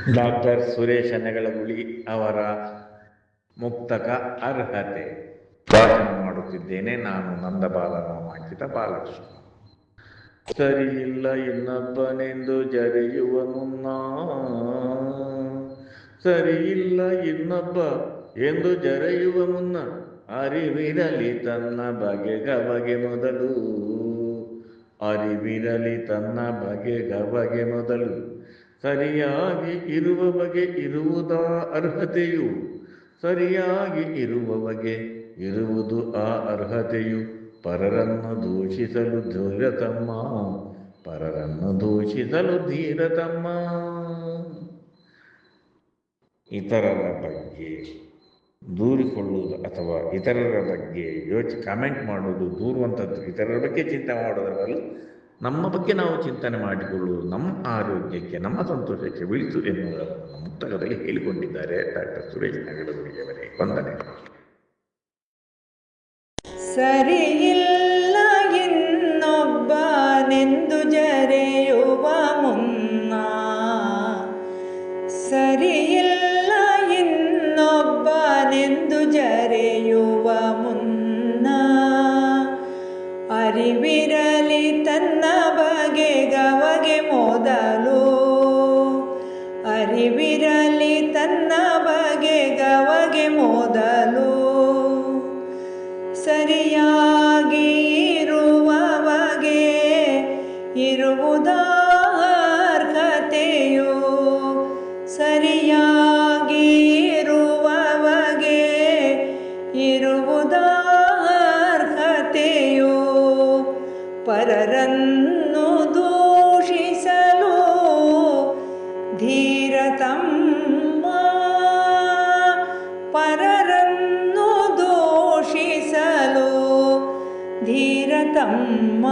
Doctor Suresh ನೆಗಳಗುಳಿ ಅವರ ಮುಕ್ತಕ ಅರ್ಹತೆ ವಾಚನ ಮಾಡುತ್ತಿದ್ದೇನೆ. ನಾನು ನಂದಬಾಲ ನಾಮಾಂಕಿತ ಬಾಲಕೃಷ್ಣ. ಸರಿಯಿಲ್ಲ ಇನ್ನೊಬ್ಬನೆಂದು ಜರೆಯುವ ಮುನ್ನ, ಸರಿಯಿಲ್ಲ ಇನ್ನೊಬ್ಬ ಎಂದು ಜರೆಯುವ ಮುನ್ನ, ಅರಿವಿರಲಿ ತನ್ನ ಬಗೆಗವಗೆ ಮೊದಲು, ಅರಿವಿರಲಿ ತನ್ನ ಬಗೆಗವಗೆ ಮೊದಲು. ಸರಿಯಾಗಿ ಇರುವ ಬಗೆ ಇರುವುದಾ ಅರ್ಹತೆಯು, ಸರಿಯಾಗಿ ಇರುವ ಬಗೆ ಇರುವುದು ಆ ಅರ್ಹತೆಯು. ಪರರನ್ನು ದೂಷಿಸಲು ಧೀರತಮ್ಮ, ಪರರನ್ನು ದೂಷಿಸಲು ಧೀರತಮ್ಮ. ಇತರರ ಬಗ್ಗೆ ದೂರಿಕೊಳ್ಳುವುದು ಅಥವಾ ಇತರರ ಬಗ್ಗೆ ಕಮೆಂಟ್ ಮಾಡುವುದು ದೂರುವಂಥದ್ದು. ಇತರರ ಬಗ್ಗೆ ಚಿಂತೆ ಮಾಡೋದ್ರಲ್ಲೂ ನಮ್ಮ ಬಗ್ಗೆ ನಾವು ಚಿಂತನೆ ಮಾಡಿಕೊಳ್ಳುವುದು ನಮ್ಮ ಆರೋಗ್ಯಕ್ಕೆ, ನಮ್ಮ ಸಂತೋಷಕ್ಕೆ ಬೀಳಿತು ಎನ್ನುವುದನ್ನು ನಮ್ಮ ಮುಕ್ತಕದಲ್ಲಿ ಹೇಳಿಕೊಂಡಿದ್ದಾರೆ ಡಾಕ್ಟರ್ ಸುರೇಶ್ ನೆಗಳಗುಳಿಯವರೇ. ವಂದನೆ. ಸರಿಯಿಲ್ಲ ಇನ್ನೊಬ್ಬನೆಂದು ಜರೆಯುವ ಮುನ್ನ, ಸರಿಯಿಲ್ಲ ಇನ್ನೊಬ್ಬನೆಂದು ಜರೆಯುವ ಮುನ್ನ, ಅರಿವಿರಲಿ ತನ್ನ ಬಗೆಗವಗೆ ಮೊದಲು, ಅರಿವಿರಲಿ ತನ್ನ ಬಗೆಗವಗೆ ಮೊದಲು. ಸರಿಯಾಗಿ ಇರುವವಗೆ ಇರುವುದಾ ಅರ್ಹತೆಯು, ಸರಿಯಾಗಿ ಇರುವವಗೆ ಇರುವುದಾ ಅರ್ಹತೆಯು. ಪರರನ್ನು ದೂಷಿಸಲು ಧೀರತಮ್ಮ, ಪರರನ್ನು ದೂಷಿಸಲು ಧೀರತಮ್ಮ.